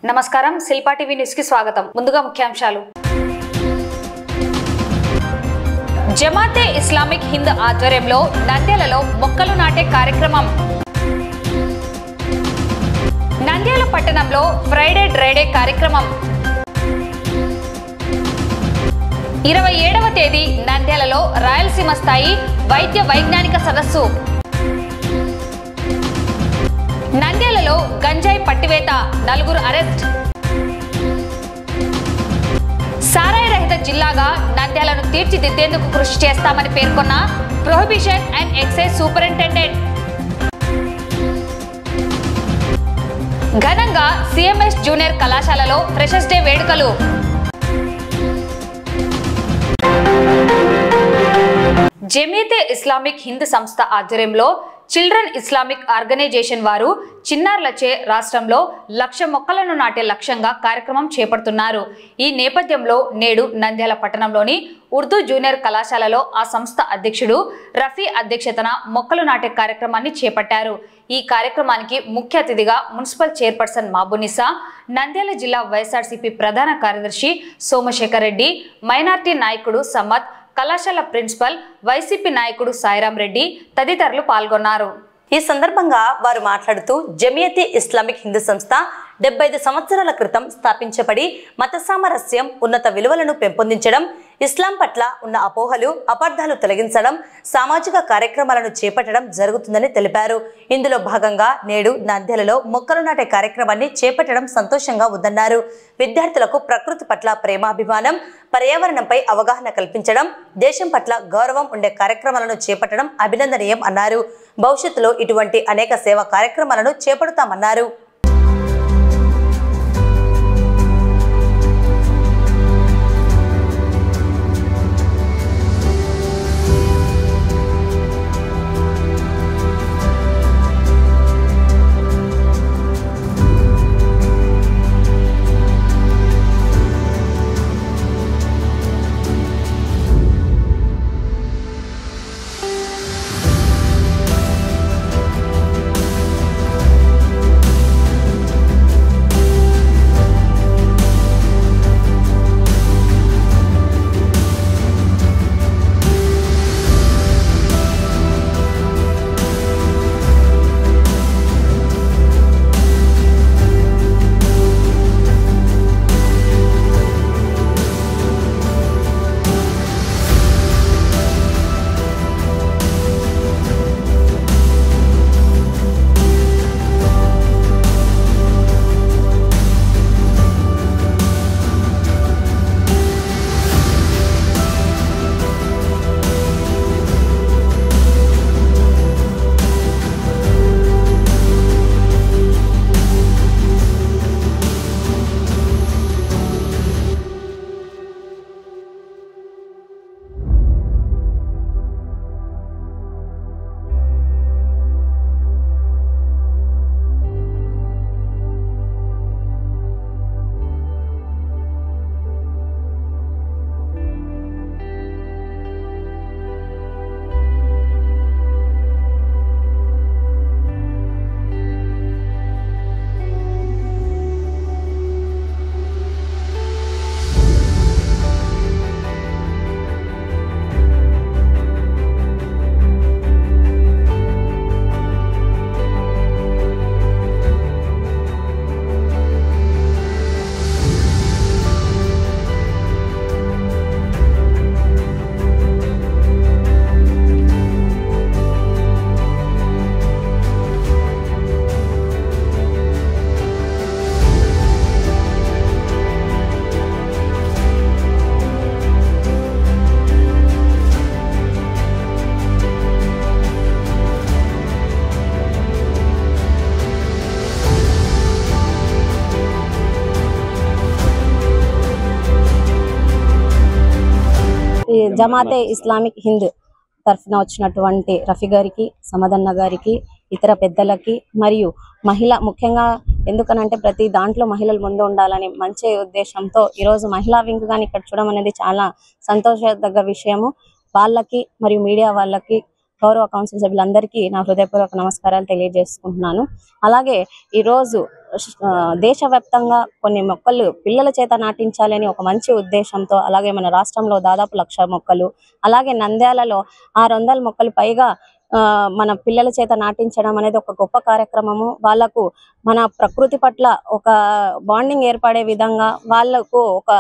నమస్కారం Shilpa TV news కి స్వాగతం. ముందుగా ముఖ్యాంశాలు. జమాతే ఇస్లామిక్ హింద్ ఆధ్వర్యంలో నంద్యాలలో మొక్కలు నాటే కార్యక్రమం. నంద్యాల పట్టణంలో ఫ్రైడే డ్రైడే కార్యక్రమం. 27వ తేదీ నంద్యాలలో రాయలసీమ స్థాయి వైద్య వైజ్ఞానిక సదస్సు. నంద్యాలలో గంజాయి పట్టివేత, 4 అరెస్ట్. సారాయి రహిత జిల్లాగా నంద్యాలను తీర్చిదిద్దేందుకు కృషి చేస్తామని పేర్కొన్న ప్రొహిబిషన్ అండ్ ఎక్సైజ్ సూపరింటెండెంట్. ఘనంగా సిఎంఎస్ జూనియర్ కళాశాలలో ఫ్రెషర్స్ డే వేడుకలు. జమీయతే ఇస్లామిక్ హింద్ సంస్థ ఆధ్వర్యంలో చిల్డ్రన్ ఇస్లామిక్ ఆర్గనైజేషన్ వారు చిన్నారులచే రాష్ట్రంలో 1,00,000 మొక్కలను నాటే లక్ష్యంగా కార్యక్రమం చేపడుతున్నారు. ఈ నేపథ్యంలో నేడు నంద్యాల పట్టణంలోని ఉర్దూ జూనియర్ కళాశాలలో ఆ సంస్థ అధ్యక్షుడు రఫీ అధ్యక్షతన మొక్కలు నాటే కార్యక్రమాన్ని చేపట్టారు. ఈ కార్యక్రమానికి ముఖ్య అతిథిగా మున్సిపల్ చైర్పర్సన్ మాబునిసా, నంద్యాల జిల్లా వైఎస్ఆర్సీపీ ప్రధాన కార్యదర్శి సోమశేఖర్ రెడ్డి, మైనార్టీ నాయకుడు సమద్, కళాశాల ప్రిన్సిపల్, వైసీపీ నాయకుడు సాయిరాం రెడ్డి తదితరులు పాల్గొన్నారు. ఈ సందర్భంగా వారు మాట్లాడుతూ జమియతే ఇస్లామిక్ హిందూ సంస్థ 75 సంవత్సరాల క్రితం స్థాపించబడి మత సామరస్యం, ఉన్నత విలువలను పెంపొందించడం, ఇస్లాం పట్ల ఉన్న అపోహలు, అపార్థాలు తొలగించడం, సామాజిక కార్యక్రమాలను చేపట్టడం జరుగుతుందని తెలిపారు. ఇందులో భాగంగా నేడు నంద్యాలలో మొక్కలు నాటే కార్యక్రమాన్ని చేపట్టడం సంతోషంగా ఉందన్నారు. విద్యార్థులకు ప్రకృతి పట్ల ప్రేమాభిమానం, పర్యావరణంపై అవగాహన కల్పించడం, దేశం పట్ల గౌరవం ఉండే కార్యక్రమాలను చేపట్టడం అభినందనీయం అన్నారు. భవిష్యత్తులో ఇటువంటి అనేక సేవా కార్యక్రమాలను చేపడతామన్నారు. జమాతే ఇస్లామిక్ హింద్ తరఫున వచ్చినటువంటి రఫీ గారికి, సమదన్న గారికి, ఇతర పెద్దలకి మరియు ముఖ్యంగా ఎందుకనంటే ప్రతి దాంట్లో మహిళలు ముందు ఉండాలని మంచి ఉద్దేశంతో ఈరోజు మహిళా వింగ్ గాని ఇక్కడ చూడడం అనేది చాలా సంతోషదగ్గ విషయము. వాళ్ళకి మరియు మీడియా వాళ్ళకి గౌరవ కౌన్సిల్ సభ్యులందరికీ నా హృదయపూర్వక నమస్కారాలు తెలియజేసుకుంటున్నాను. అలాగే ఈరోజు దేశవ్యాప్తంగా కొన్ని మొక్కలు పిల్లల చేత నాటించాలని ఒక మంచి ఉద్దేశంతో, అలాగే మన రాష్ట్రంలో దాదాపు 1,00,000 మొక్కలు, అలాగే నంద్యాలలో 600 మొక్కలు పైగా మన పిల్లల చేత నాటించడం అనేది ఒక గొప్ప కార్యక్రమము. వాళ్ళకు మన ప్రకృతి పట్ల ఒక బాండింగ్ ఏర్పడే విధంగా, వాళ్ళకు ఒక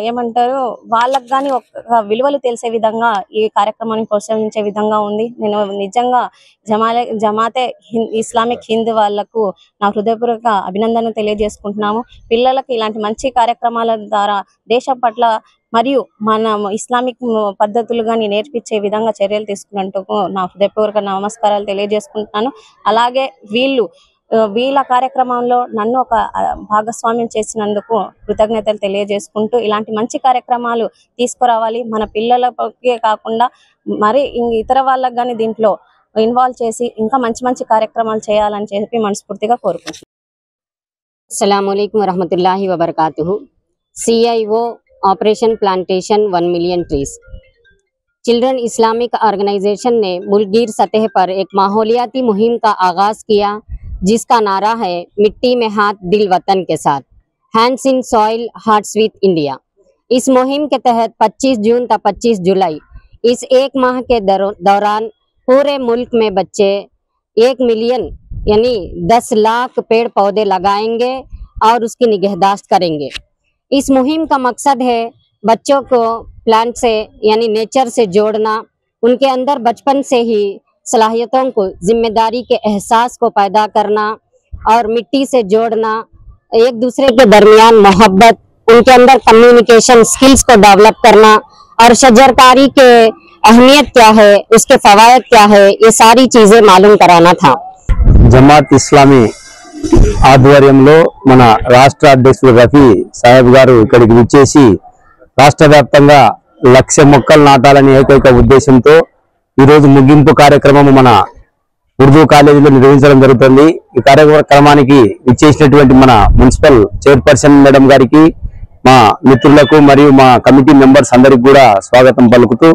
ఏమంటారు వాళ్ళకు కానీ ఒక విలువలు తెలిసే విధంగా ఈ కార్యక్రమాన్ని ప్రోత్సహించే విధంగా ఉంది. నేను నిజంగా జమాతే ఇస్లామిక్ హింద్ వాళ్లకు నా హృదయపూర్వక అభినందనలు తెలియజేసుకుంటున్నాము. పిల్లలకు ఇలాంటి మంచి కార్యక్రమాల ద్వారా దేశం పట్ల మరియు మన ఇస్లామిక్ పద్ధతులు కానీ నేర్పించే విధంగా చర్యలు తీసుకున్నందుకు నా హృదయపూర్వక నమస్కారాలు తెలియజేసుకుంటున్నాను. అలాగే వీళ్ళ కార్యక్రమంలో నన్ను ఒక భాగస్వామ్యం చేసినందుకు కృతజ్ఞతలు తెలియజేసుకుంటూ, ఇలాంటి మంచి కార్యక్రమాలు తీసుకురావాలి. మన పిల్లలకే కాకుండా మరి ఇతర వాళ్ళకు కానీ దీంట్లో ఇన్వాల్వ్ చేసి ఇంకా మంచి మంచి కార్యక్రమాలు చేయాలని చెప్పి మనస్ఫూర్తిగా కోరుకుంటున్నాను. अस्सलामु अलैकुम रहमतुल्लाहि व बरकातुहू। CIO operation plantation 1 million trees. Children Islamic organisation ने मुल्कगीर सतह पर एक माहौलियाती मुहिम का आगाज किया, जिसका नारा है मिट्टी में हाथ दिल वतन के साथ, hands in soil hearts with India. इस मुहिम के तहत 25 जून तक 25 जुलाई इस एक माह के दौरान पूरे मुल्क में बच्चे 1 मिलियन यानी 10 लाख पेड़ पौधे लगाएंगे और उसकी निगहदाश्त करेंगे। इस मुहिम का मकसद है बच्चों को प्लांट से यानी नेचर से जोड़ना, उनके अंदर बचपन से ही सलाहियतों को, जिम्मेदारी के एहसास को पैदा करना और मिट्टी से जोड़ना, एक दूसरे के दरमियान मोहब्बत, उनके अंदर कम्युनिकेशन स्किल्स को डेवलप करना और शजरकारी के अहमियत क्या है, उसके फवायद क्या है, ये सारी चीजें मालूम कराना था। జమాత్ ఇస్లామీ ఆధ్వర్యంలో మన రాష్ట్ర అధ్యక్షుడు రఫీ సాహెబ్ గారు ఇక్కడికి విచ్చేసి రాష్ట్ర వ్యాప్తంగా 1,00,000 మొక్కలు నాటాలని ఏకైక ఉద్దేశంతో ఈరోజు ముగింపు కార్యక్రమం మన ఉర్దూ కాలేజీలో నిర్వహించడం జరుగుతుంది. ఈ కార్యక్రమానికి విచ్చేసినటువంటి మన మున్సిపల్ చైర్పర్సన్ మేడం గారికి, మా మిత్రులకు మరియు మా కమిటీ మెంబర్స్ అందరికి కూడా స్వాగతం పలుకుతూ,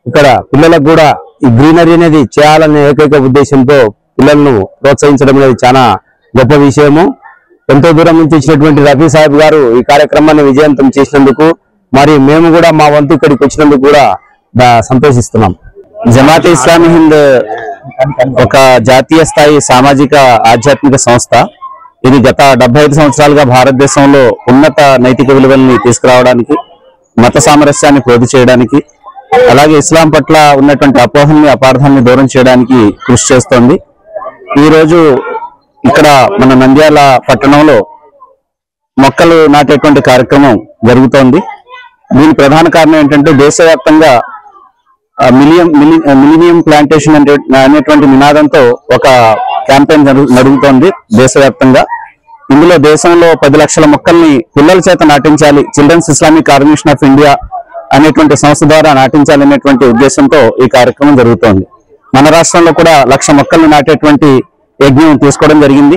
ఇక్కడ పిల్లలకు కూడా ఈ గ్రీనరీ అనేది చేయాలనే ఏకైక ఉద్దేశంతో పిల్లలను ప్రోత్సహించడం అనేది చాలా గొప్ప విషయము. ఎంతో దూరం నుంచి వచ్చినటువంటి రఫీ సాహెబ్ గారు ఈ కార్యక్రమాన్ని విజయవంతం చేసినందుకు, మరి మేము కూడా మా వంతు ఇక్కడికి వచ్చినందుకు కూడా సంతోషిస్తున్నాం. జమాతే ఇస్లామీ హింద్ ఒక జాతీయ స్థాయి సామాజిక ఆధ్యాత్మిక సంస్థ. ఇది గత 75 సంవత్సరాలుగా భారతదేశంలో ఉన్నత నైతిక విలువల్ని తీసుకురావడానికి, మత సామరస్యాన్ని ప్రోధి చేయడానికి, అలాగే ఇస్లాం పట్ల ఉన్నటువంటి అపోహల్ని, అపార్థాన్ని దూరం చేయడానికి కృషి చేస్తోంది. ఈ రోజు ఇక్కడ మన నంద్యాల పట్టణంలో మొక్కలు నాటేటువంటి కార్యక్రమం జరుగుతోంది. దీని ప్రధాన కారణం ఏంటంటే దేశవ్యాప్తంగా మిలీనియం ప్లాంటేషన్ అనేటువంటి నినాదంతో ఒక క్యాంపెయిన్ జరుగుతోంది దేశవ్యాప్తంగా. ఇందులో దేశంలో 10 లక్షల మొక్కల్ని పిల్లల చేత నాటించాలి, children's Islamic organization of India అనేటువంటి సంస్థ ద్వారా నాటించాలి అనేటువంటి ఉద్దేశంతో ఈ కార్యక్రమం జరుగుతోంది. మన రాష్ట్రంలో కూడా 1,00,000 మొక్కల్ని నాటేటువంటి యజ్ఞం తీసుకోవడం జరిగింది.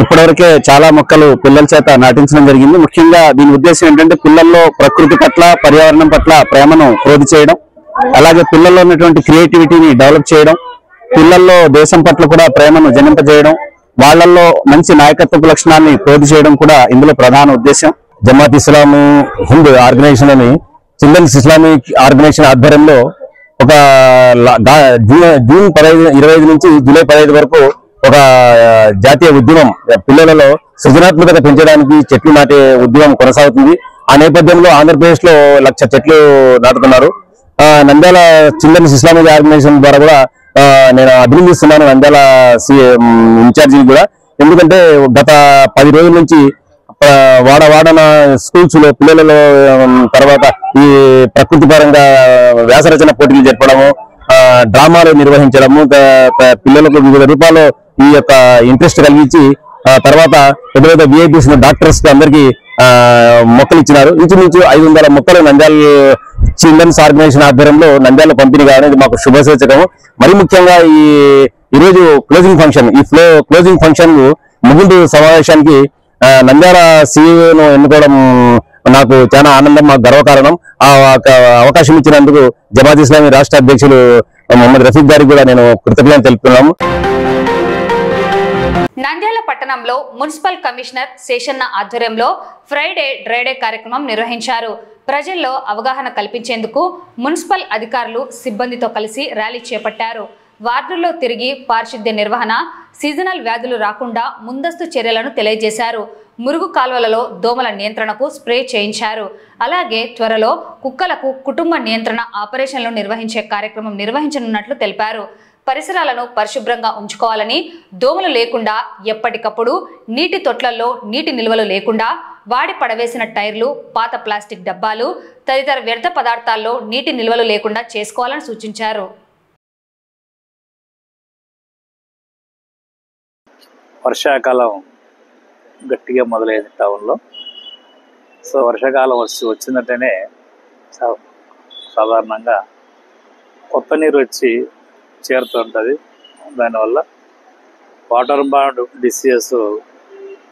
ఇప్పటివరకే చాలా మొక్కలు పిల్లల చేత నాటించడం జరిగింది. ముఖ్యంగా దీని ఉద్దేశం ఏంటంటే పిల్లల్లో ప్రకృతి పట్ల, పర్యావరణం పట్ల ప్రేమను ప్రోధి చేయడం, అలాగే పిల్లల్లో ఉన్నటువంటి క్రియేటివిటీని డెవలప్ చేయడం, పిల్లల్లో దేశం పట్ల కూడా ప్రేమను జనింపజేయడం, వాళ్ళల్లో మంచి నాయకత్వ లక్షణాన్ని ప్రోధి చేయడం కూడా ఇందులో ప్రధాన ఉద్దేశం. జమాత్ ఇస్లామీ హింద్ ఆర్గనైజేషన్ అని చిల్డ్రన్స్ ఇస్లామిక్ ఆర్గనైజేషన్ ఆధ్వర్యంలో ఒక జూన్ 25 నుంచి జూలై 15 వరకు ఒక జాతీయ ఉద్యమం, పిల్లలలో సృజనాత్మకత పెంచడానికి చెట్లు నాటే ఉద్యమం కొనసాగుతుంది. ఆ నేపథ్యంలో ఆంధ్రప్రదేశ్ లో 1,00,000 చెట్లు నాటుతున్నారు. నంద్యాల చిల్డ్రన్స్ ఇస్లామిక్ ఆర్గనైజేషన్ ద్వారా కూడా నేను అభినందిస్తున్నాను నంద్యాల ఇన్ఛార్జిని కూడా. ఎందుకంటే గత 10 రోజుల నుంచి వాడవాడన స్కూల్స్ లో పిల్లలలో తర్వాత ఈ ప్రకృతి పరంగా వ్యాసరచన పోటీలు జరపడము, డ్రామాలు నిర్వహించడము, పిల్లలకు వివిధ రూపాల్లో ఈ యొక్క ఇంట్రెస్ట్ కలిగించి తర్వాత పెద్ద పెద్ద విఐపీస్ డాక్టర్స్ అందరికీ మొక్కలు ఇచ్చినారు. ఇంచుమించు 500 మొక్కలు నంద్యాల చిల్డ్రన్స్ ఆర్గనైజేషన్ ఆధ్వర్యంలో నంద్యాల పంపిణీ కావడం మాకు శుభసూచకము. మరి ముఖ్యంగా ఈరోజు క్లోజింగ్ ఫంక్షన్, క్లోజింగ్ ఫంక్షన్ ముగింపు సమావేశానికి నంద్యాల సీఈఓను ఎన్నుకోవడం నాకు చాలా ఆనందం, మాకు గర్వకారణం. ఆ అవకాశం ఇచ్చినందుకు జమాత్ ఇస్లామీ రాష్ట్ర అధ్యక్షులు మొహమ్మద్ రఫీక్ గారికి కూడా నేను కృతజ్ఞతలు తెలుపుతున్నాము. నంద్యాల పట్టణంలో మున్సిపల్ కమిషనర్ శేషన్న ఆధ్వర్యంలో ఫ్రైడే డ్రైడే కార్యక్రమం నిర్వహించారు. ప్రజల్లో అవగాహన కల్పించేందుకు మున్సిపల్ అధికారులు సిబ్బందితో కలిసి ర్యాలీ చేపట్టారు. వార్డుల్లో తిరిగి పారిశుద్ధ్య నిర్వహణ, సీజనల్ వ్యాధులు రాకుండా ముందస్తు చర్యలను తెలియజేశారు. మురుగు కాల్వలలో దోమల నియంత్రణకు స్ప్రే చేయించారు. అలాగే త్వరలో కుక్కలకు కుటుంబ నియంత్రణ ఆపరేషన్లు నిర్వహించే కార్యక్రమం నిర్వహించనున్నట్లు తెలిపారు. పరిసరాలను పరిశుభ్రంగా ఉంచుకోవాలని, దోమలు లేకుండా ఎప్పటికప్పుడు నీటి తొట్లల్లో నీటి నిల్వలు లేకుండా, వాడి పడవేసిన టైర్లు, పాత ప్లాస్టిక్ డబ్బాలు తదితర వ్యర్థ పదార్థాల్లో నీటి నిల్వలు లేకుండా చేసుకోవాలని సూచించారు. వర్షాకాలం గట్టిగా మొదలైంది టౌన్లో. సో వర్షాకాలం వచ్చిందంటేనే సాధారణంగా కొత్త నీరు వచ్చి చేరుతుంటుంది. దానివల్ల వాటర్ బార్న్ డిసీజెస్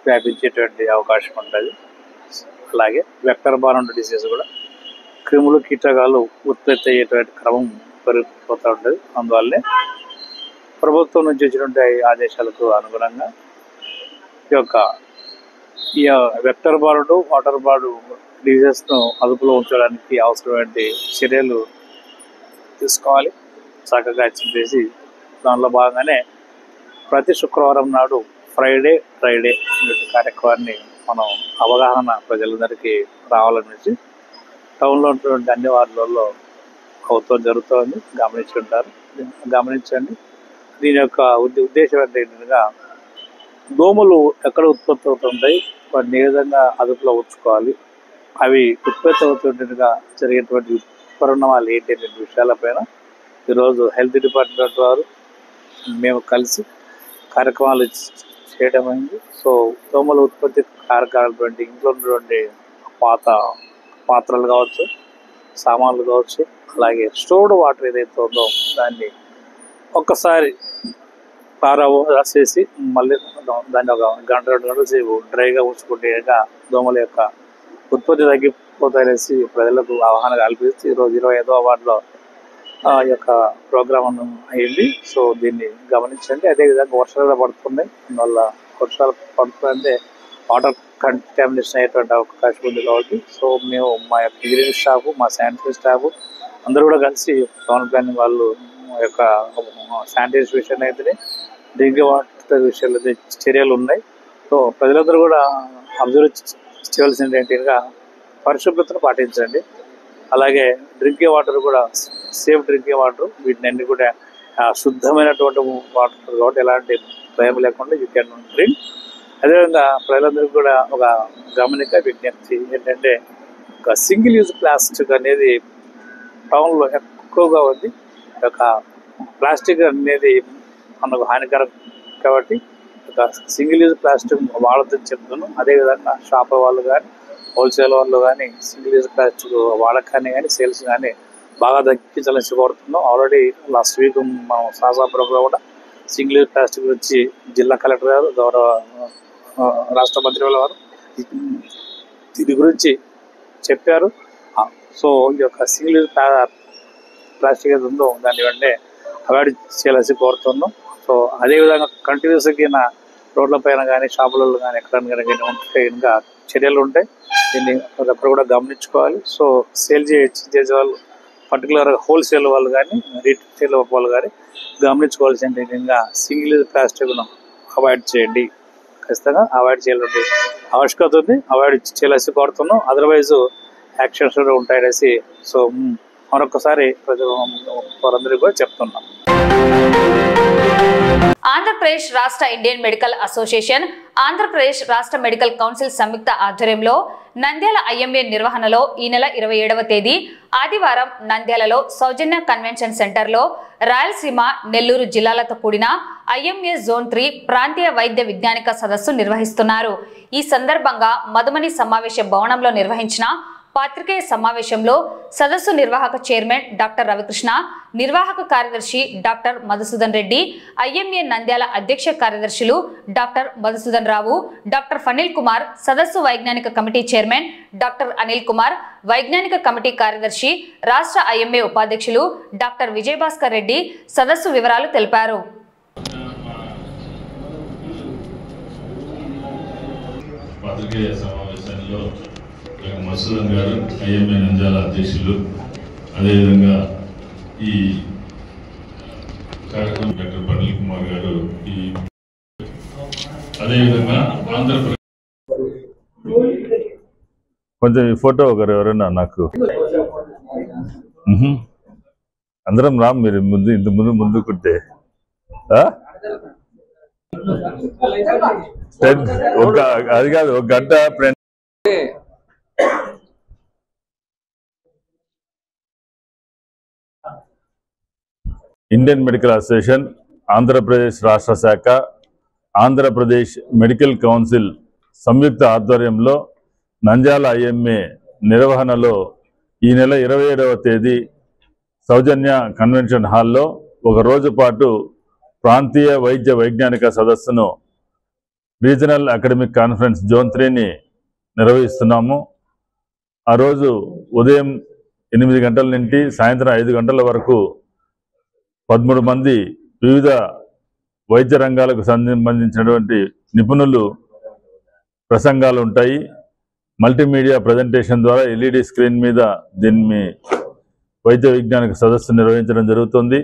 వ్యాపించేటువంటి అవకాశం ఉంటుంది. అలాగే వెక్టర్ బార్న్ డిసీజెస్ కూడా, క్రిములు కీటకాలు ఉత్పత్తి అయ్యేటువంటి క్రమం పెరిగిపోతూ ఉంటుంది. అందువల్లే ప్రభుత్వం నుంచి వచ్చినటువంటి ఆదేశాలకు అనుగుణంగా ఈ వెక్టర్ బార్డు, వాటర్ బార్డు డిసీజెస్ను అదుపులో ఉంచడానికి అవసరమైన చర్యలు తీసుకోవాలి. చక్కగా చెప్పేసి దానిలో భాగంగానే ప్రతి శుక్రవారం నాడు ఫ్రైడే డ్రైడే కార్యక్రమాన్ని మనం అవగాహన ప్రజలందరికీ రావాలనేసి టౌన్లో ఉన్నటువంటి అన్ని వార్డులలో అవుతూ జరుగుతుంది. గమనించండి. దీని యొక్క ఉద్దేశం ఏంటంటే దోమలు ఎక్కడ ఉత్పత్తి అవుతుంటాయి, వాటిని ఏ విధంగా అదుపులో ఉంచుకోవాలి, అవి ఉత్పత్తి అవుతుండగా జరిగేటువంటి పరిణామాలు ఏంటి అనే విషయాలపైన ఈరోజు హెల్త్ డిపార్ట్మెంట్ వారు మేము కలిసి కార్యక్రమాలు చేయడం అయింది. సో దోమల ఉత్పత్తి కారకాలటువంటి ఇంట్లో ఉన్నటువంటి పాత్రలు కావచ్చు, సామాన్లు కావచ్చు, అలాగే స్టోర్డ్ వాటర్ ఏదైతే ఉందో దాన్ని ఒక్కసారి రాసేసి మళ్ళీ దాన్ని ఒక గంట 2 గంటల సేపు డ్రైగా ఉంచుకుంటే దోమల యొక్క ఉత్పత్తి తగ్గిపోతాయనేసి ప్రజలకు అవగాహన కల్పిస్తూ ఈరోజు 25వ వార్డులో ఈ యొక్క ప్రోగ్రామ్ అయ్యింది. సో దీన్ని గమనించండి. అదేవిధంగా వర్షాలు పడుతున్నాయి. అందువల్ల వర్షాలు పడుతుందంటే వాటర్ కంటామినేషన్ అయ్యేటువంటి అవకాశం ఉంది కాబట్టి సో మేము మా యొక్క ఇంజనీరింగ్ స్టాఫ్, మా శానిటరీ స్టాఫ్ అందరూ కూడా కలిసి టౌన్ ప్లానింగ్ వాళ్ళు యొక్క శానిటైజేషన్ విషయంలో అయితే డ్రింకింగ్ వాటర్ విషయంలో చర్యలు ఉన్నాయి. సో ప్రజలందరూ కూడా అబ్జర్వ్ చేయవలసింది ఏంటంటే పరిశుభ్రతను పాటించండి. అలాగే డ్రింకింగ్ వాటర్ కూడా సేఫ్ డ్రింకింగ్ వాటర్, వీటిని అన్ని కూడా శుద్ధమైనటువంటి వాటర్ కాబట్టి ఎలాంటి భయం లేకుండా యూ కెన్ డ్రింక్. అదేవిధంగా ప్రజలందరికీ కూడా ఒక గమనిక విజ్ఞప్తి ఏంటంటే ఒక సింగిల్ యూజ్ ప్లాస్టిక్ అనేది టౌన్లో ఎక్కువగా ఉంది. ఒక ప్లాస్టిక్ అనేది మనకు హానికరం కాబట్టి ఒక సింగిల్ యూజ్ ప్లాస్టిక్ వాడొద్దని చెప్తున్నాను. అదేవిధంగా షాప్ వాళ్ళు కానీ, హోల్సేల్ వాళ్ళు కానీ సింగిల్ యూజ్ ప్లాస్టిక్ వాడకాన్ని కానీ సేల్స్ కానీ బాగా తగ్గించాలని కోరుతున్నాం. ఆల్రెడీ లాస్ట్ వీక్ మనం శాసనసభలో కూడా సింగిల్ యూజ్ ప్లాస్టిక్ గురించి జిల్లా కలెక్టర్ గారు, గౌరవ రాష్ట్ర మంత్రి వారు దీని గురించి చెప్పారు. సో ఈ యొక్క సింగిల్ యూజ్ ప్లాస్టిక్ ఏది ఉందో దాన్ని వెంటనే అవాయిడ్ చేయాల్సి కోరుతున్నాం. సో అదేవిధంగా కంటిన్యూస్గా రోడ్ల పైన కానీ, షాపులలో కానీ ఎక్కడైనా కానీ ఉంటే ఇంకా చర్యలు ఉంటాయి. దీన్ని అక్కడ కూడా గమనించుకోవాలి. సో సేల్ చేసే వాళ్ళు, పర్టికులర్గా హోల్సేల్ వాళ్ళు కానీ, రీటైల్ వాళ్ళు కానీ గమనించుకోవాల్సిన ఇంకా సింగిల్ యూజ్ ప్లాస్టిక్ను అవాయిడ్ చేయండి. ఖచ్చితంగా అవాయిడ్ చేయాలంటే ఆవశ్యకత ఉంది. అవాయిడ్ చేయాల్సి కోరుతున్నాం. అదర్వైజ్ యాక్షన్స్ కూడా ఉంటాయనేసి సో మరొకసారి వారందరికీ కూడా చెప్తున్నాం. ఆంధ్రప్రదేశ్ రాష్ట్ర ఇండియన్ మెడికల్ అసోసియేషన్, ఆంధ్రప్రదేశ్ రాష్ట్ర మెడికల్ కౌన్సిల్ సంయుక్త ఆధ్వర్యంలో నంద్యాల ఐఎంఏ నిర్వహణలో ఈ నెల 27వ తేదీ ఆదివారం నంద్యాలలో సౌజన్య కన్వెన్షన్ సెంటర్లో రాయలసీమ, నెల్లూరు జిల్లాలతో కూడిన ఐఎంఏ జోన్ 3 ప్రాంతీయ వైద్య విజ్ఞానిక సదస్సు నిర్వహిస్తున్నారు. ఈ సందర్భంగా మధుమని సమావేశ భవనంలో నిర్వహించిన పాత్రికేయ సమావేశంలో సదస్సు నిర్వాహక చైర్మన్ డాక్టర్ రవికృష్ణ, నిర్వాహక కార్యదర్శి డాక్టర్ మధుసూదన్ రెడ్డి, ఐఎంఏ నంద్యాల అధ్యక్ష కార్యదర్శులు డాక్టర్ మధుసూదన్ రావు, డాక్టర్ ఫనిల్ కుమార్, సదస్సు వైజ్ఞానిక committee chairman doctor Anil Kumar, వైజ్ఞానిక కమిటీ కార్యదర్శి, రాష్ట్ర ఐఎంఏ ఉపాధ్యక్షులు డాక్టర్ విజయభాస్కర్ రెడ్డి సదస్సు వివరాలు తెలిపారు. పాత్రికేయ సమావేశంలో మధుసూదన్ గారు ఐఎంఏ నంద్యాల అధ్యక్షులు, అదేవిధంగా ఈ కార్యక్రమం డాక్టర్ ఫనిల్ కుమార్ గారు, ఈ అదేవిధంగా ఆంధ్రప్రదేశ్ కొంచెం ఈ ఫోటో ఒకరు ఎవరైనా నాకు అందరం రా, మీరు ముందు ఇంత ముందుకుంటే అది కాదు, ఒక గంట ఇండియన్ మెడికల్ అసోసియేషన్, ఆంధ్రప్రదేశ్ రాష్ట్ర శాఖ, ఆంధ్రప్రదేశ్ మెడికల్ కౌన్సిల్ సంయుక్త ఆధ్వర్యంలో నంద్యాల ఐఎంఏ నిర్వహణలో ఈ నెల 27వ తేదీ సౌజన్య కన్వెన్షన్ హాల్లో ఒక రోజు పాటు ప్రాంతీయ వైద్య వైజ్ఞానిక సదస్సును రీజనల్ అకాడమిక్ కాన్ఫరెన్స్ జోన్ 3ని నిర్వహిస్తున్నాము. ఆ రోజు ఉదయం 8 గంటల నుండి సాయంత్రం 5 గంటల వరకు 13 మంది వివిధ వైద్య రంగాలకు సంబంధించినటువంటి నిపుణులు ప్రసంగాలు ఉంటాయి. మల్టీమీడియా ప్రజెంటేషన్ ద్వారా ఎల్ఈడి స్క్రీన్ మీద దీన్ని వైద్య విజ్ఞానిక సదస్సు నిర్వహించడం జరుగుతుంది.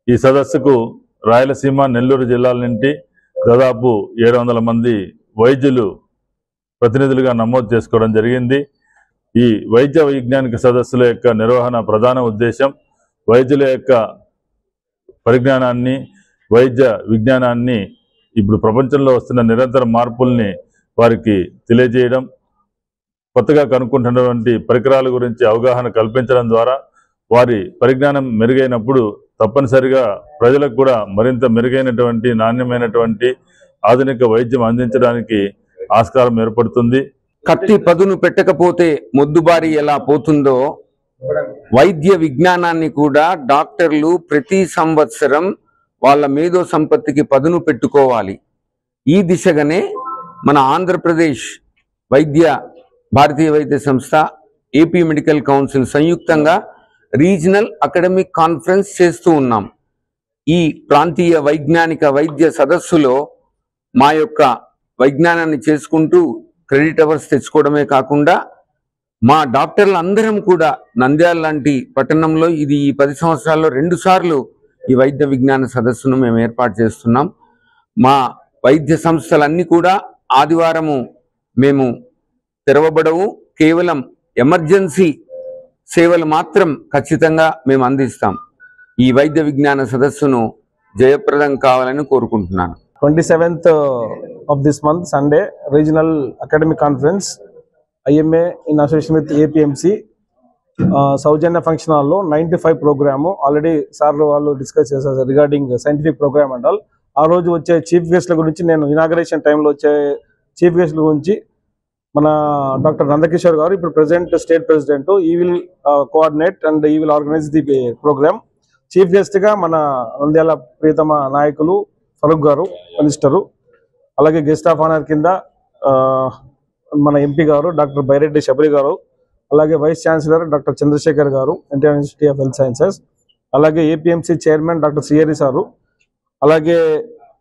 ఈ సదస్సుకు రాయలసీమ, నెల్లూరు జిల్లాల నుండి దాదాపు 700 మంది వైద్యులు ప్రతినిధులుగా నమోదు చేసుకోవడం జరిగింది. ఈ వైద్య వైజ్ఞానిక సదస్సుల యొక్క నిర్వహణ ప్రధాన ఉద్దేశం వైద్యుల యొక్క పరిజ్ఞానాన్ని, వైద్య విజ్ఞానాన్ని, ఇప్పుడు ప్రపంచంలో వస్తున్న నిరంతర మార్పుల్ని వారికి తెలియజేయడం, కొత్తగా కనుక్కుంటున్నటువంటి పరికరాల గురించి అవగాహన కల్పించడం ద్వారా వారి పరిజ్ఞానం మెరుగైనప్పుడు తప్పనిసరిగా ప్రజలకు కూడా మరింత మెరుగైనటువంటి, నాణ్యమైనటువంటి ఆధునిక వైద్యం అందించడానికి ఆస్కారం ఏర్పడుతుంది. కత్తి పదును పెట్టకపోతే మొద్దుబారి ఎలా పోతుందో వైద్య విజ్ఞానాన్ని కూడా డాక్టర్లు ప్రతి సంవత్సరం వాళ్ళ మేధో సంపత్తికి పదును పెట్టుకోవాలి. ఈ దిశగానే మన ఆంధ్రప్రదేశ్ భారతీయ వైద్య సంస్థ, ఏపీ మెడికల్ కౌన్సిల్ సంయుక్తంగా రీజనల్ అకాడమిక్ కాన్ఫరెన్స్ చేస్తూ ఉన్నాం. ఈ ప్రాంతీయ వైజ్ఞానిక వైద్య సదస్సులో మా యొక్క వైజ్ఞానాన్ని చేసుకుంటూ క్రెడిట్ అవర్స్ తెచ్చుకోవడమే కాకుండా మా డాక్టర్లు అందరం కూడా నంద్యాల లాంటి పట్టణంలో ఇది ఈ 10 సంవత్సరాల్లో 2 సార్లు ఈ వైద్య విజ్ఞాన సదస్సును మేము ఏర్పాటు చేస్తున్నాం. మా వైద్య సంస్థలన్నీ కూడా ఆదివారము మేము తెరవబడవు, కేవలం ఎమర్జెన్సీ సేవలు మాత్రం ఖచ్చితంగా మేము అందిస్తాం. ఈ వైద్య విజ్ఞాన సదస్సును జయప్రదం కావాలని కోరుకుంటున్నాను. 27th of this month, Sunday, Regional Academic Conference, IMA in association with APMC, Saujanya Function Hall lo 95 program already sir వాళ్ళు డిస్కస్ చేశారు regarding scientific programme and all. ఆ రోజు వచ్చే చీఫ్ గెస్ట్ల గురించి నేను ఇనాగరేషన్ టైంలో వచ్చే చీఫ్ గెస్ట్ల గురించి మన డాక్టర్ నందకిషోర్ గారు, ఇప్పుడు president, state president, he will coordinate and he will organise the programme. Chief గెస్ట్గా మన నంద్యాల ప్రియతమ నాయకులు ఫరూక్ గారు, మినిస్టరు, అలాగే గెస్ట్ ఆఫ్ ఆనర్ కింద మన ఎంపీ గారు డాక్టర్ బైరెడ్డి శబరి గారు, అలాగే vice chancellor doctor Chandrasekhar garu, NTR institute of health sciences, అలాగే APMC chairman doctor C R E sir, అలాగే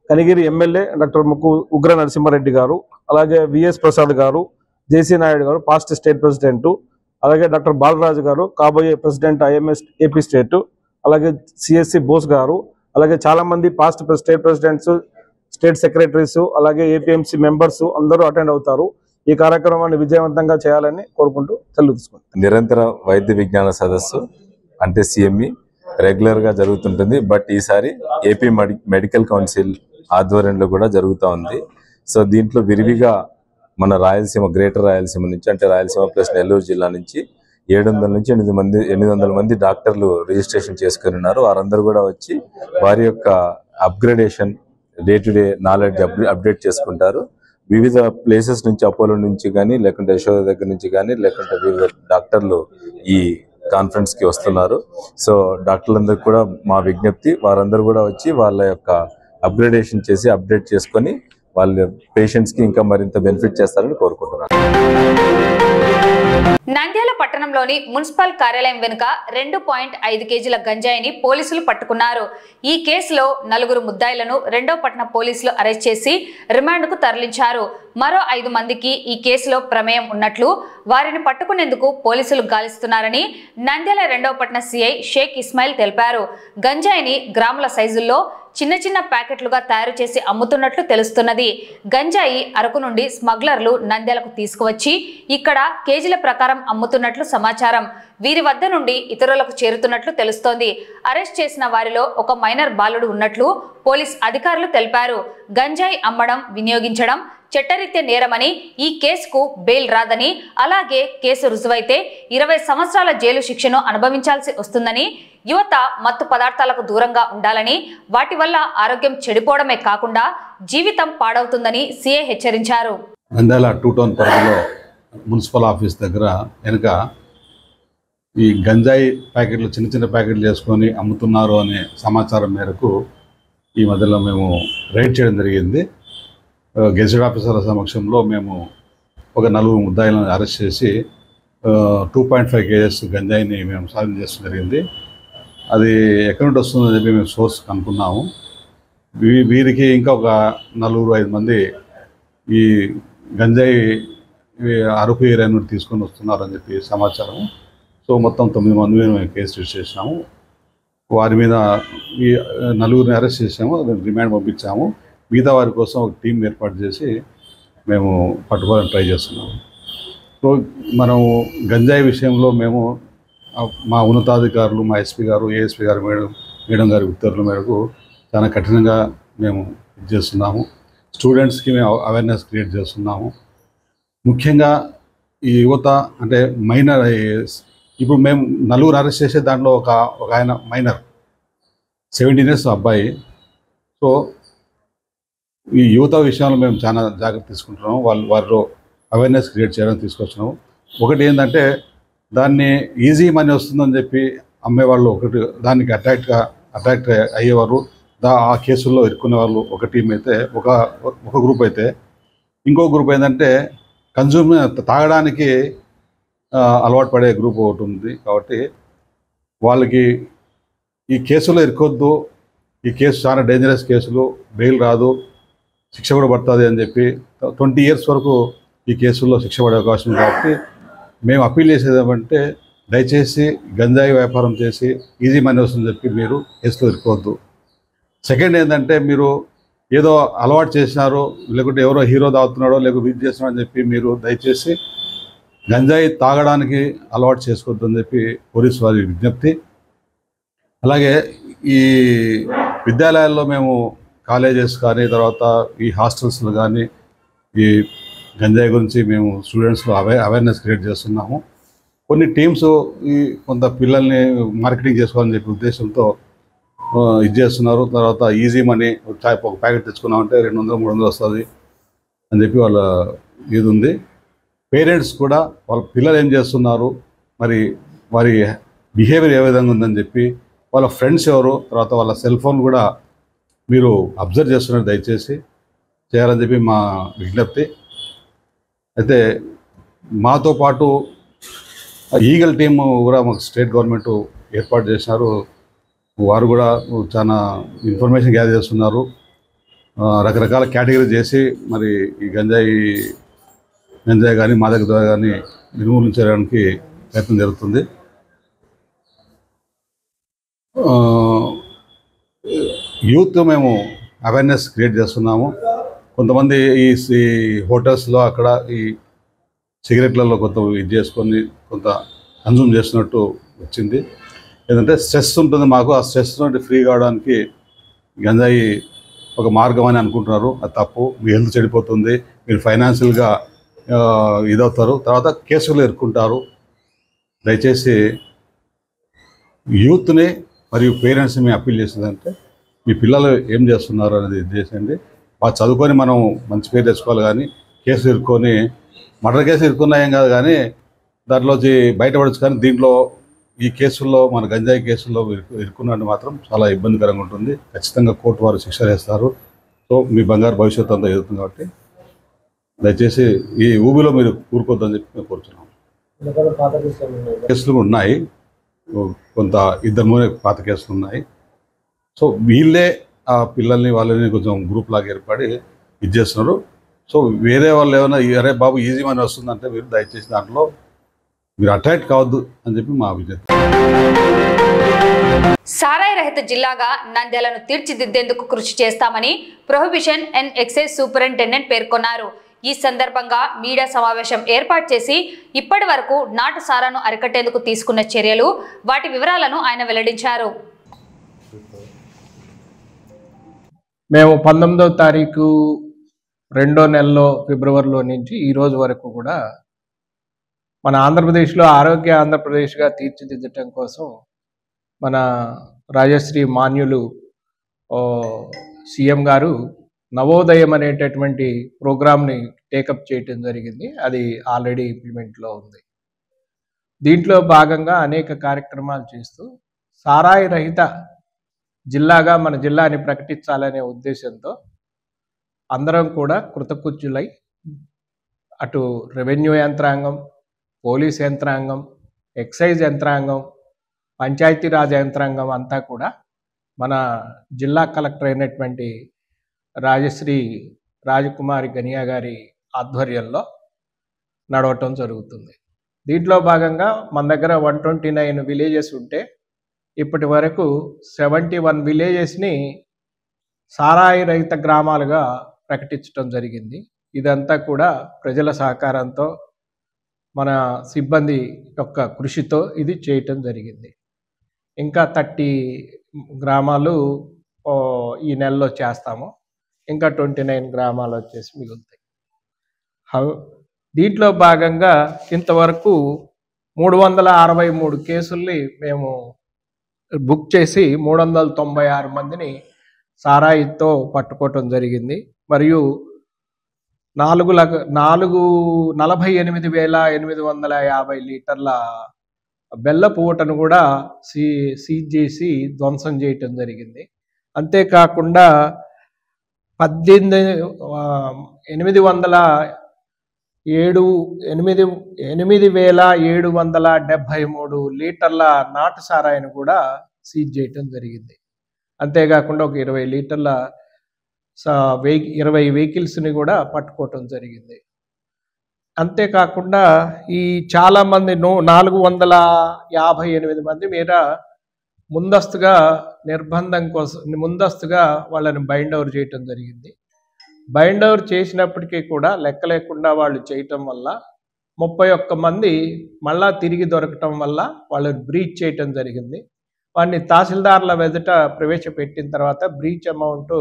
కనిగిరి ఎమ్మెల్యే డాక్టర్ ఉగ్ర నరసింహారెడ్డి గారు, అలాగే విఎస్ ప్రసాద్ గారు, జేసీ నాయుడు గారు, పాస్ట్ స్టేట్ ప్రెసిడెంట్, అలాగే డాక్టర్ బాలరాజు గారు, కాబోయే ప్రెసిడెంట్ ఐఎంఎస్ ఏపీ స్టేట్, అలాగే సిఎస్సి బోస్ గారు, అలాగే చాలా మంది past state presidents, state secretaries, అలాగే ఏపీఎంసీ మెంబర్స్ అందరూ అటెండ్ అవుతారు. ఈ కార్యక్రమాన్ని విజయవంతంగా చేయాలని కోరుకుంటూ సెలవు తీసుకుంటాం. నిరంతర వైద్య విజ్ఞాన సదస్సు అంటే సిఎంఈ రెగ్యులర్ గా జరుగుతుంటుంది. బట్ ఈసారి ఏపీ మెడికల్ కౌన్సిల్ ఆధ్వర్యంలో కూడా జరుగుతూ ఉంది. సో దీంట్లో విరివిగా మన రాయలసీమ, గ్రేటర్ రాయలసీమ నుంచి, అంటే రాయలసీమ ప్లస్ నెల్లూరు జిల్లా నుంచి 700 నుంచి 800 మంది డాక్టర్లు రిజిస్ట్రేషన్ చేసుకుని ఉన్నారు. వారందరూ కూడా వచ్చి వారి యొక్క upgradation, day to day knowledge update చేసుకుంటారు. వివిధ ప్లేసెస్ నుంచి, అపోలో నుంచి కానీ, లేకుంటే యశోద దగ్గర నుంచి కానీ, లేకుంటే వివిధ డాక్టర్లు ఈ కాన్ఫరెన్స్కి వస్తున్నారు. సో డాక్టర్లందరూ కూడా మా విజ్ఞప్తి, వారందరూ కూడా వచ్చి వాళ్ళ యొక్క అప్గ్రేడేషన్ చేసి అప్డేట్ చేసుకొని వాళ్ళ పేషెంట్స్కి ఇంకా మరింత బెనిఫిట్ చేస్తారని కోరుకుంటున్నాను. నంద్యాల పట్టణంలోని మున్సిపల్ కార్యాలయం వెనుక 2.5 కేజీల గంజాయిని పోలీసులు పట్టుకున్నారు. ఈ కేసులో 4 ముద్దాయిలను రెండో పట్టణ పోలీసులు అరెస్ట్ చేసి రిమాండ్కు తరలించారు. మరో 5 మందికి ఈ కేసులో ప్రమేయం ఉన్నట్లు వారిని పట్టుకునేందుకు పోలీసులు గాలిస్తున్నారని నంద్యాల రెండో పట్టణ సిఐ షేక్ ఇస్మాయిల్ తెలిపారు. గంజాయిని గ్రాముల సైజుల్లో చిన్న చిన్న ప్యాకెట్లుగా తయారు చేసి అమ్ముతున్నట్లు తెలుస్తున్నది. గంజాయి అరకు నుండి స్మగ్లర్లు నంద్యాలకు తీసుకువచ్చి ఇక్కడ కేజీల ప్రకారం అమ్ముతున్నట్లు సమాచారం. వీరి వద్ద నుండి ఇతరులకు చేరుతున్నట్లు తెలుస్తోంది. అరెస్ట్ చేసిన వారిలో ఒక మైనర్ బాలుడు ఉన్నట్లు పోలీస్ అధికారులు తెలిపారు. గంజాయి అమ్మడం, వినియోగించడం చట్టరీత్యా నేరమని, ఈ కేసుకు బెయిల్ రాదని, అలాగే కేసు రుజువైతే 20 సంవత్సరాల జైలు శిక్షను అనుభవించాల్సి వస్తుందని, యువత మత్తు పదార్థాలకు దూరంగా ఉండాలని, వాటి వల్ల ఆరోగ్యం చెడిపోవడమే కాకుండా జీవితం పాడవుతుందని సీఏ హెచ్చరించారు. నంద్యాల 2 టౌన్ పరిధిలో మున్సిపల్ ఆఫీస్ దగ్గర వెనుక ఈ గంజాయి ప్యాకెట్లు, చిన్న చిన్న ప్యాకెట్లు చేసుకొని అమ్ముతున్నారు అనే సమాచారం మేరకు ఈ మధ్యలో మేము రైడ్ చేయడం జరిగింది. గెజెట్ ఆఫీసర్ల సమక్షంలో మేము ఒక 4 ముద్దాయిలను అరెస్ట్ చేసి 2.5 కేజెస్ గంజాయిని మేము సాధన చేస్తూ జరిగింది. అది ఎక్కడి నుండి వస్తుందని చెప్పి మేము సోర్స్ కనుక్కున్నాము. వీరికి ఇంకా ఒక 4-5 మంది ఈ గంజాయి అరకు ఏరియా నుండి తీసుకొని వస్తున్నారని చెప్పి సమాచారం. సో మొత్తం 9 మంది మీద మేము కేసు రిజిస్టర్ చేసినాము. వారి మీద ఈ 4 అరెస్ట్ చేసాము, రిమాండ్ పంపించాము. మిగతా వారి కోసం ఒక టీం ఏర్పాటు చేసి మేము పట్టుకోవాలని ట్రై చేస్తున్నాము. సో మనం గంజాయి విషయంలో మేము మా ఉన్నతాధికారులు, మా ఎస్పీ గారు, ఏఎస్పీ గారు, మేడం గారి ఉత్తర్వుల మేరకు చాలా కఠినంగా మేము చేస్తున్నాము. స్టూడెంట్స్కి మేము అవేర్నెస్ క్రియేట్ చేస్తున్నాము. ముఖ్యంగా ఈ యువత అంటే మైనర్, ఇప్పుడు మేము 4 అరెస్ట్ చేసే దాంట్లో ఒక ఆయన మైనర్ 17 years అబ్బాయి. సో ఈ యువత విషయంలో మేము చాలా జాగ్రత్త తీసుకుంటున్నాము. వారిలో అవేర్నెస్ క్రియేట్ చేయడానికి తీసుకొచ్చినాము. ఒకటి ఏంటంటే దాన్ని ఈజీ మనీ వస్తుందని చెప్పి అమ్మేవాళ్ళు ఒకటి, దానికి అట్రాక్ట్ అయ్యేవారు, ఆ కేసుల్లో ఇరుక్కునే వాళ్ళు ఒక టీం అయితే, ఒక గ్రూప్ అయితే, ఇంకో గ్రూప్ ఏంటంటే తాగడానికి అలవాటు పడే గ్రూప్ ఒకటి ఉంది. కాబట్టి వాళ్ళకి ఈ కేసులో ఇరుక్కొద్దు, ఈ కేసు చాలా డేంజరస్ కేసులు, బెయిల్ రాదు, శిక్ష కూడా పడుతుంది అని చెప్పి 20 years వరకు ఈ కేసుల్లో శిక్ష పడే అవకాశం ఉంది. కాబట్టి మేము అప్పీల్ చేసేది ఏమంటే దయచేసి గంజాయి వ్యాపారం చేసి ఈజీ మనీ వస్తుందని చెప్పి మీరు కేసులో ఇరుక్కోవద్దు. సెకండ్ ఏంటంటే మీరు ఏదో అలవాటు చేసినారో, లేకుంటే ఎవరో హీరో తాగుతున్నాడో, లేకపోతే ఇది చేస్తున్నారో అని చెప్పి మీరు దయచేసి గంజాయి తాగడానికి అలవాటు చేసుకోవద్దు అని చెప్పి పోలీసు వారి విజ్ఞప్తి. అలాగే ఈ విద్యాలయాల్లో మేము కాలేజెస్ కానీ, తర్వాత ఈ హాస్టల్స్లో కానీ ఈ గంజాయి గురించి మేము స్టూడెంట్స్లో అవేర్నెస్ క్రియేట్ చేస్తున్నాము. కొన్ని టీమ్స్ ఈ కొంత పిల్లల్ని మార్కెటింగ్ చేసుకోవాలని చెప్పి ఉద్దేశంతో ఇది చేస్తున్నారు. తర్వాత ఈజీ మనీ, ఒక ప్యాకెట్ తెచ్చుకున్నామంటే 200-300 వస్తుంది అని చెప్పి వాళ్ళ ఇది ఉంది. పేరెంట్స్ కూడా వాళ్ళ పిల్లలు ఏం చేస్తున్నారు, మరి వారి బిహేవియర్ ఏ విధంగా ఉందని చెప్పి, వాళ్ళ ఫ్రెండ్స్ ఎవరు, తర్వాత వాళ్ళ సెల్ ఫోన్ కూడా మీరు అబ్జర్వ్ చేస్తున్నారు, దయచేసి చేయాలని చెప్పి మా విజ్ఞప్తి. అయితే మాతో పాటు ఈగల్ టీమ్ కూడా మాకు స్టేట్ గవర్నమెంట్ ఏర్పాటు చేసినారు. వారు కూడా చాలా ఇన్ఫర్మేషన్ గ్యాదర్ చేస్తున్నారు. రకరకాల కేటగిరీ చేసి మరి ఈ గంజాయి కానీ మాదక ద్రవ్యాలు కానీ నిర్మూలించడానికి ప్రయత్నం జరుగుతుంది. యూత్ మేము అవేర్నెస్ క్రియేట్ చేస్తున్నాము. కొంతమంది ఈ హోటల్స్లో అక్కడ ఈ సిగరెట్లలో కొంత ఇది చేసుకొని కొంత కన్జ్యూమ్ చేస్తున్నట్టు వచ్చింది. ఏంటంటే స్ట్రెస్ ఉంటుంది మాకు, ఆ స్ట్రెస్ నుండి ఫ్రీ కావడానికి గంజాయి ఒక మార్గం అని అనుకుంటున్నారు. అది తప్పు. మీ హెల్త్ చెడిపోతుంది, మీరు ఫైనాన్షియల్గా ఇదవుతారు, తర్వాత కేసులు ఎదుర్కొంటారు. దయచేసి యూత్ని మరియు పేరెంట్స్ని మేము అప్పీల్ చేసేదంటే మీ పిల్లలు ఏం చేస్తున్నారు అనేది చేసేయండి. వాళ్ళు చదువుకొని మనం మంచి పేరు తెచ్చుకోవాలి. కానీ కేసు ఇరుక్కొని మర్డర్ కేసు ఇరుక్కున్నా ఏం కాదు, కానీ దాంట్లోంచి బయటపడచ్చు. కానీ దీంట్లో ఈ కేసుల్లో మన గంజాయి కేసుల్లో ఇరుక్కున్నట్టు మాత్రం చాలా ఇబ్బందికరంగా ఉంటుంది. ఖచ్చితంగా కోర్టు వారు శిక్ష వేస్తారు. సో మీ బంగారు భవిష్యత్తు అంతా ఎదుగుతుంది కాబట్టి దయచేసి ఈ ఊబిలో మీరు కూరుకోవద్దని చెప్పి మేము కోరుతున్నాం. కేసులు ఉన్నాయి, కొంత 2-3 పాత కేసులు ఉన్నాయి. సో వీళ్ళే ఆ పిల్లల్ని వాళ్ళని కొంచెం గ్రూప్ లాగా ఏర్పడి ఇది చేస్తున్నారు. సో వేరే వాళ్ళు ఏమైనా అరే బాబు ఈజీ మనీ వస్తుందంటే మీరు దయచేసి దాంట్లో మీరు అట్రాక్ట్ కావద్దు అని చెప్పి మా అభిప్రాయం. సారాయి రహిత జిల్లాగా నంద్యాలను తీర్చిదిద్దేందుకు కృషి చేస్తామని ప్రొహిబిషన్ అండ్ ఎక్సైజ్ సూపరింటెండెంట్ పేర్కొన్నారు. ఈ సందర్భంగా మీడియా సమావేశం ఏర్పాటు చేసి ఇప్పటి వరకు నాటు సారాను అరికట్టేందుకు తీసుకున్న చర్యలు, వాటి వివరాలను ఆయన వెల్లడించారు. మేము 19వ తారీఖు 2వ నెలలో ఫిబ్రవరిలో నుంచి ఈ రోజు వరకు కూడా మన ఆంధ్రప్రదేశ్లో ఆరోగ్య ఆంధ్రప్రదేశ్గా తీర్చిదిద్దటం కోసం మన రాజశ్రీ మాన్యులు సీఎం గారు నవోదయం అనేటటువంటి ప్రోగ్రామ్ని టేకప్ చేయటం జరిగింది. అది ఆల్రెడీ ఇంప్లిమెంట్లో ఉంది. దీంట్లో భాగంగా అనేక కార్యక్రమాలు చేస్తూ సారాయి రహిత జిల్లాగా మన జిల్లాని ప్రకటించాలనే ఉద్దేశంతో అందరం కూడా కృతకృత్యులై అటు రెవెన్యూ యంత్రాంగం, పోలీస్ యంత్రాంగం, ఎక్సైజ్ యంత్రాంగం, పంచాయతీరాజ్ యంత్రాంగం అంతా కూడా మన జిల్లా కలెక్టర్ అయినటువంటి రాజశ్రీ రాజకుమారి గనియా గారి ఆధ్వర్యంలో నడవటం జరుగుతుంది. దీంట్లో భాగంగా మన దగ్గర 129 విలేజెస్ ఉంటే ఇప్పటి వరకు 71 విలేజెస్ని సారాయి రహిత గ్రామాలుగా ప్రకటించడం జరిగింది. ఇదంతా కూడా ప్రజల సహకారంతో మన సిబ్బంది యొక్క కృషితో ఇది చేయటం జరిగింది. ఇంకా 30 గ్రామాలు ఈ నెలలో చేస్తాము. ఇంకా 29 గ్రామాలు వచ్చేసి మిగులుతాయి. దీంట్లో భాగంగా ఇంతవరకు 363 కేసుల్ని మేము బుక్ చేసి 396 మందిని సారాయితో పట్టుకోవటం జరిగింది. మరియు 48,850 లీటర్ల బెల్లపు ఊటను కూడా సీజ్ చేసి ధ్వంసం చేయటం జరిగింది. అంతేకాకుండా 8,773 లీటర్ల నాటు సారాయిని కూడా సీజ్ చేయటం జరిగింది. అంతేకాకుండా ఒక 20 లీటర్ల 20 వెహికల్స్ని కూడా పట్టుకోవటం జరిగింది. అంతేకాకుండా ఈ చాలామంది 458 మంది మీద ముందస్తుగా నిర్బంధం కోసం ముందస్తుగా వాళ్ళని బైండ్ ఓవర్ చేయటం జరిగింది. బైండ్ ఓవర్ చేసినప్పటికీ కూడా లెక్క లేకుండా వాళ్ళు చేయటం వల్ల 31 మంది మళ్ళా తిరిగి దొరకటం వల్ల వాళ్ళు బ్రీచ్ చేయటం జరిగింది. వాడిని తహసీల్దార్ల ఎదుట ప్రవేశపెట్టిన తర్వాత బ్రీచ్ అమౌంట్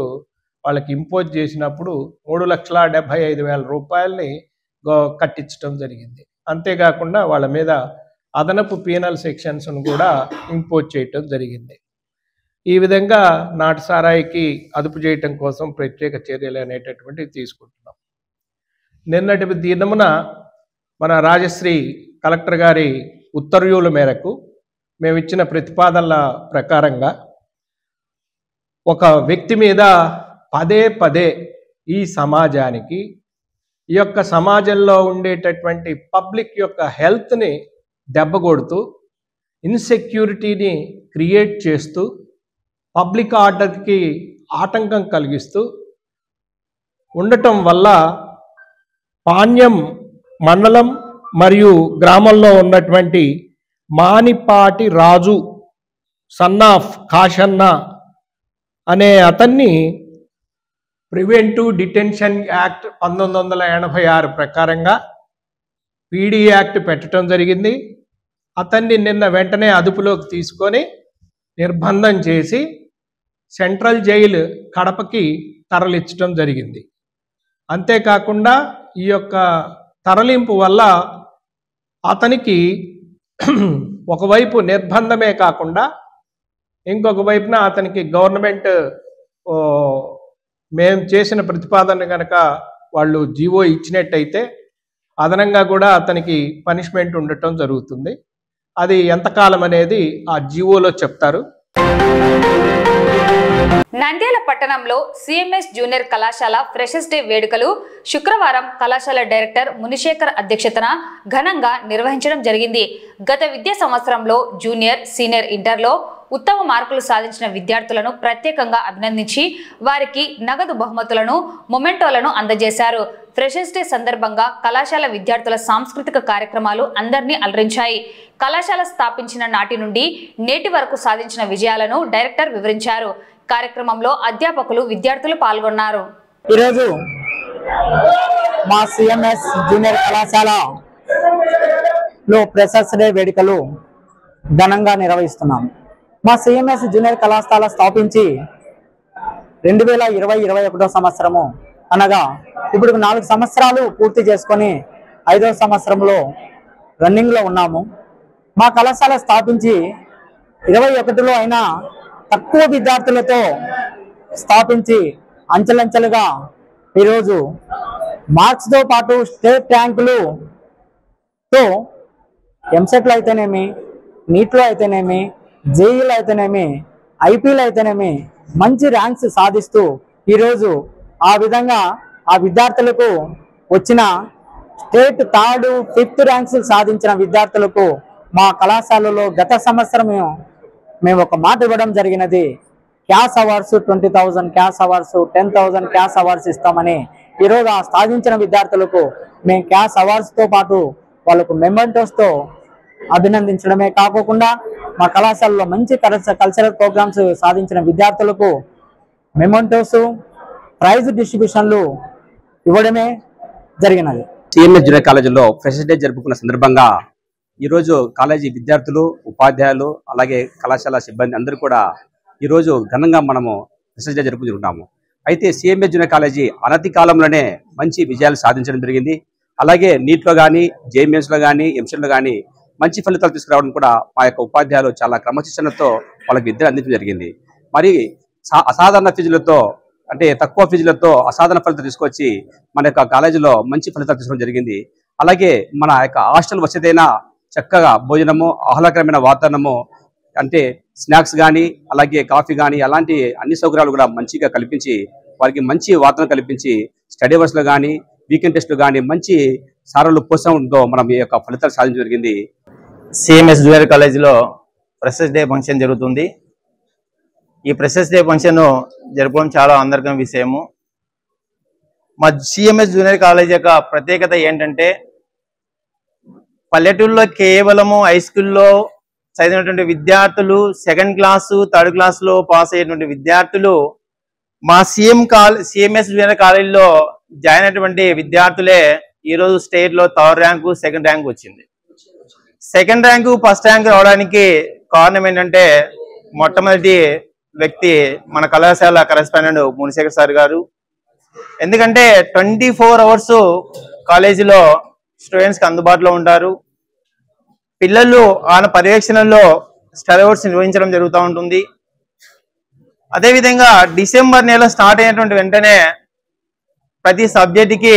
వాళ్ళకి ఇంపోజ్ చేసినప్పుడు 3,75,000 రూపాయలని కట్టించడం జరిగింది. అంతేకాకుండా వాళ్ళ మీద అదనపు పీనల్ సెక్షన్స్ను కూడా ఇంపోజ్ చేయటం జరిగింది. ఈ విధంగా నాటు సారాయికి అదుపు చేయటం కోసం ప్రత్యేక చర్యలు అనేటటువంటివి తీసుకుంటున్నాం. నిన్నటి దినమున మన రాజశ్రీ కలెక్టర్ గారి ఉత్తర్వుల మేరకు మేము ఇచ్చిన ప్రతిపాదనల ప్రకారంగా ఒక వ్యక్తి మీద పదే ఈ సమాజానికి ఈ యొక్క సమాజంలో ఉండేటటువంటి పబ్లిక్ యొక్క హెల్త్ని దెబ్బకొడుతూ ఇన్సెక్యూరిటీని క్రియేట్ చేస్తూ పబ్లిక్ ఆర్డర్కి ఆటంకం కలిగిస్తూ ఉండటం వల్ల పాణ్యం మండలం మరియు గ్రామంలో ఉన్నటువంటి మానిపాటి రాజు సన్ ఆఫ్ కాషన్న అనే అతన్ని ప్రివెంటివ్ డిటెన్షన్ యాక్ట్ 1986 ప్రకారంగా పీడీ యాక్ట్ పెట్టడం జరిగింది. అతన్ని నిన్న వెంటనే అదుపులోకి తీసుకొని నిర్బంధం చేసి సెంట్రల్ జైలు కడపకి తరలించడం జరిగింది. అంతేకాకుండా ఈ యొక్క తరలింపు వల్ల అతనికి ఒకవైపు నిర్బంధమే కాకుండా ఇంకొక వైపున అతనికి గవర్నమెంట్ మేము చేసిన ప్రతిపాదన కనుక వాళ్ళు జీవో ఇచ్చినట్టయితే అదనంగా కూడా అతనికి పనిష్మెంట్ ఉండటం జరుగుతుంది. అది ఎంతకాలం అనేది ఆ జీవోలో చెప్తారు. నంద్యాల పట్టణంలో సిఎంఎస్ జూనియర్ కళాశాల ఫ్రెషర్స్ డే వేడుకలు శుక్రవారం కళాశాల డైరెక్టర్ మునిశేఖర్ అధ్యక్షతన ఘనంగా నిర్వహించడం జరిగింది. గత విద్యా సంవత్సరంలో జూనియర్, సీనియర్ ఇంటర్లో ఉత్తమ మార్కులు సాధించిన విద్యార్థులను ప్రత్యేకంగా అభినందించి వారికి నగదు బహుమతులను, మొమెంటోలను అందజేశారు. ఫ్రెషర్స్ డే సందర్భంగా కళాశాల విద్యార్థుల సాంస్కృతిక కార్యక్రమాలు అందరినీ అలరించాయి. కళాశాల స్థాపించిన నాటి నుండి నేటి వరకు సాధించిన విజయాలను డైరెక్టర్ వివరించారు. కార్యక్రమంలో అధ్యాపకులు, విద్యార్థులు పాల్గొన్నారు. ఈరోజు మా సిఎంఎస్ జూనియర్ కళాశాలలో ఫ్రెషర్స్ డే వేడుకలు ఘనంగా నిర్వహిస్తున్నాం. మా సిఎంఎస్ జూనియర్ కళాశాల స్థాపించి 2020-21 సంవత్సరము అనగా ఇప్పుడు 4 సంవత్సరాలు పూర్తి చేసుకొని 5వ సంవత్సరంలో రన్నింగ్లో ఉన్నాము. మా కళాశాల స్థాపించి 21లో అయినా తక్కువ విద్యార్థులతో స్థాపించి అంచెలంచెలుగా ఈరోజు మార్క్స్తో పాటు స్టేట్ ర్యాంకులతో ఎంసెట్లో అయితేనేమి, నీట్లో అయితేనేమి, జేఈలో అయితేనేమి, ఐపీలో అయితేనేమి మంచి ర్యాంక్స్ సాధిస్తూ ఈరోజు ఆ విధంగా ఆ విద్యార్థులకు వచ్చిన స్టేట్ 3rd, 5th ర్యాంక్స్ సాధించిన విద్యార్థులకు మా కళాశాలలో గత సంవత్సరం మేము ఒక మాట ఇవ్వడం జరిగినది. Cash awards 20,000 cash awards, 10,000 cash awards ఇస్తామని ఈరోజు ఆ సాధించిన విద్యార్థులకు మేము క్యాష్ అవార్డ్స్తో పాటు వాళ్ళకు మెమెంటోస్తో అభినందించడమే కాకుండా మా కళాశాలలో మంచి కల్చరల్ ప్రోగ్రామ్స్ సాధించిన విద్యార్థులకు మెమెంటోస్, ప్రైజ్ డిస్ట్రిబ్యూషన్లు ఇవ్వడమే జరిగినది. సిఎంఎస్ జూనియర్ కాలేజీలో ఫ్రెషర్స్ డే జరుపుకున్న సందర్భంగా ఈరోజు కాలేజీ విద్యార్థులు, ఉపాధ్యాయులు, అలాగే కళాశాల సిబ్బంది అందరూ కూడా ఈరోజు ఘనంగా మనము ఫ్రెషర్స్ డే జరుపుకుంటున్నాము. అయితే సిఎంఎస్ జూనియర్ కాలేజీ అనతి కాలంలోనే మంచి విజయాలు సాధించడం జరిగింది. అలాగే నీట్లో కానీ, జేఎంఎస్లో కానీ, ఎంసెట్లో కానీ మంచి ఫలితాలు తీసుకురావడం కూడా మా యొక్క ఉపాధ్యాయులు చాలా క్రమశిక్షణతో వాళ్ళకి విద్యను అందించడం జరిగింది. మరి అసాధారణ ఫీజులతో, అంటే తక్కువ ఫీజులతో అసాధారణ ఫలితాలు తీసుకొచ్చి మన యొక్క కాలేజీలో మంచి ఫలితాలు తీసుకోవడం జరిగింది. అలాగే మన యొక్క హాస్టల్ వసతైన చక్కగా భోజనము, ఆహ్లాదకరమైన వాతావరణము, అంటే స్నాక్స్ కానీ, అలాగే కాఫీ కానీ, అలాంటి అన్ని సౌకర్యాలు కూడా మంచిగా కల్పించి వారికి మంచి వాతావరణం కల్పించి స్టడీ అవర్స్లో కానీ, వీకెండ్ టెస్ట్లో కానీ మంచి సారాలు ప్రోత్సాహంతో మనం ఈ యొక్క ఫలితాలు సాధించడం జరిగింది. సిఎంఎస్ జూనియర్ కాలేజీలో ఫ్రెషర్స్ డే ఫంక్షన్ జరుగుతుంది. ఈ ఫ్రెషర్స్ డే ఫంక్షన్ జరపడం చాలా అందరికీ విషయము. మా సిఎంఎస్ జూనియర్ కాలేజ్ యొక్క ప్రత్యేకత ఏంటంటే పల్లెటూరులో కేవలము హై స్కూల్లో చదివినటువంటి విద్యార్థులు, 2nd క్లాసు 3rd క్లాసులో పాస్ అయ్యేటువంటి విద్యార్థులు మా సిఎంఎస్ జూనియర్ కాలేజీలో జాయిన్ అయినటువంటి విద్యార్థులే ఈరోజు స్టేట్లో 3rd ర్యాంకు, 2nd ర్యాంకు వచ్చింది. 2nd ర్యాంకు, 1st ర్యాంకు రావడానికి కారణం ఏంటంటే మొట్టమొదటి వ్యక్తి మన కళాశాల కరెస్పాండెంట్ మునిశేఖర్ సార్ గారు. ఎందుకంటే 24 అవర్స్ కాలేజీలో స్టూడెంట్స్కి అందుబాటులో ఉంటారు. పిల్లలు ఆయన పర్యవేక్షణలో స్టడీ అవర్స్ నిర్వహించడం జరుగుతూ ఉంటుంది. అదేవిధంగా డిసెంబర్ నెల స్టార్ట్ అయినటువంటి వెంటనే ప్రతి సబ్జెక్టుకి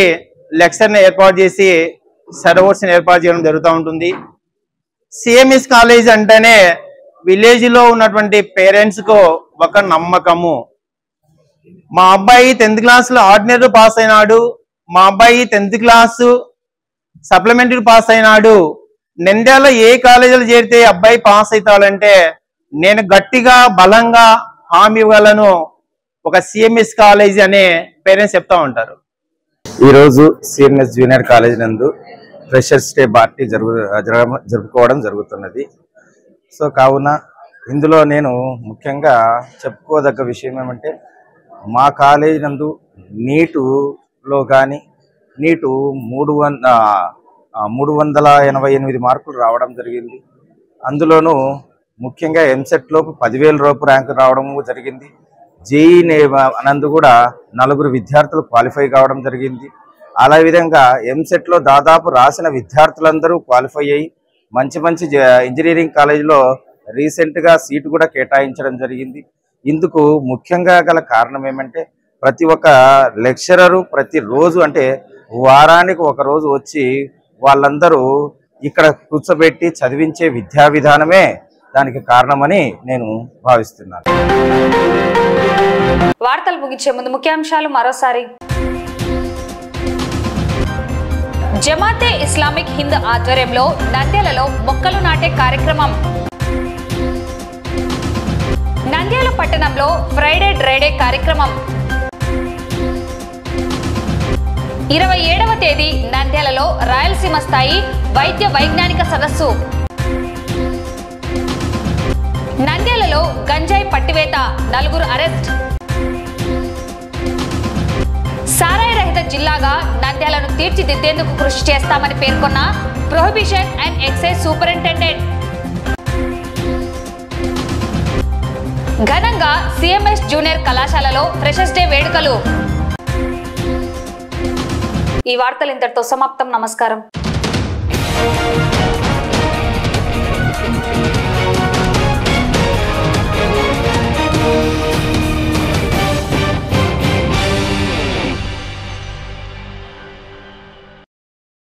లెక్చర్ని ఏర్పాటు చేసి స్టడీ అవర్స్ని ఏర్పాటు చేయడం జరుగుతూ ఉంటుంది. సిఎంఎస్ కాలేజ్ అంటేనే విలేజ్లో ఉన్నటువంటి పేరెంట్స్కు ఒక నమ్మకము. మా అబ్బాయి 10th క్లాస్లో ఆర్డినరీ పాస్ అయినాడు, మా అబ్బాయి 10th క్లాసు సప్లిమెంటరీ పాస్ అయినాడు, నంద్యాల ఏ కాలేజీలో చేరితే అబ్బాయి పాస్ అవుతాడంటే నేను గట్టిగా బలంగా హామీ ఇవ్వగలను, ఒక సిఎంఎస్ కాలేజ్ అనే పేరెంట్స్ చెప్తా ఉంటారు. ఈరోజు సిఎంఎస్ జూనియర్ కాలేజ్ నందు ఫ్రెషర్స్ డే పార్టీ జరుపుకోవడం జరుగుతున్నది. సో కావున ఇందులో నేను ముఖ్యంగా చెప్పుకోదగ్గ విషయం ఏమంటే మా కాలేజ్ నందు నీటులో కానీ నీటు 388 మార్కులు రావడం జరిగింది. అందులోనూ ముఖ్యంగా ఎంసెట్లో 10,000 రూపాయల ర్యాంకు రావడం జరిగింది. జేఈ నందు కూడా 4 విద్యార్థులు క్వాలిఫై కావడం జరిగింది. అలా విధంగా ఎంసెట్లో దాదాపు రాసిన విద్యార్థులందరూ క్వాలిఫై అయ్యి మంచి మంచి ఇంజనీరింగ్ కాలేజీలో రీసెంట్గా సీటు కూడా కేటాయించడం జరిగింది. ఇందుకు ముఖ్యంగా గల కారణం ఏమంటే ప్రతి ఒక్క లెక్చరరు ప్రతిరోజు అంటే వారానికి ఒక రోజు వచ్చి వాళ్ళందరూ ఇక్కడ కూర్చోబెట్టి చదివించే విద్యా విధానమే దానికి కారణమని నేను భావిస్తున్నాను. వార్తలు ముగించే ముందు ముఖ్యాంశాలు మరోసారి. జమాతే ఇస్లామిక్ హింద్ ఆధ్వర్యంలో నంద్యాలలో మొక్కలు నాటే కార్యక్రమం. నంద్యాల పట్టణంలో ఫ్రైడే డ్రైడే కార్యక్రమం. 27వ తేదీ నంద్యాలలో రాయలసీమ స్థాయి వైద్య వైజ్ఞానిక సదస్సు. నంద్యాలలో గంజాయి పట్టివేత, 4 అరెస్ట్. సారాయి రహిత జిల్లాగా నంద్యాలను తీర్చిదిద్దేందుకు కృషి చేస్తామని పేర్కొన్న ప్రొహిబిషన్ అండ్ ఎక్సైజ్ సూపరింటెండెంట్. ఘనంగా సిఎంఎస్ జూనియర్ కళాశాలలో ఫ్రెషర్స్ డే వేడుకలు. ఈ వార్తలు ఇంతటితో సమాప్తం. నమస్కారం.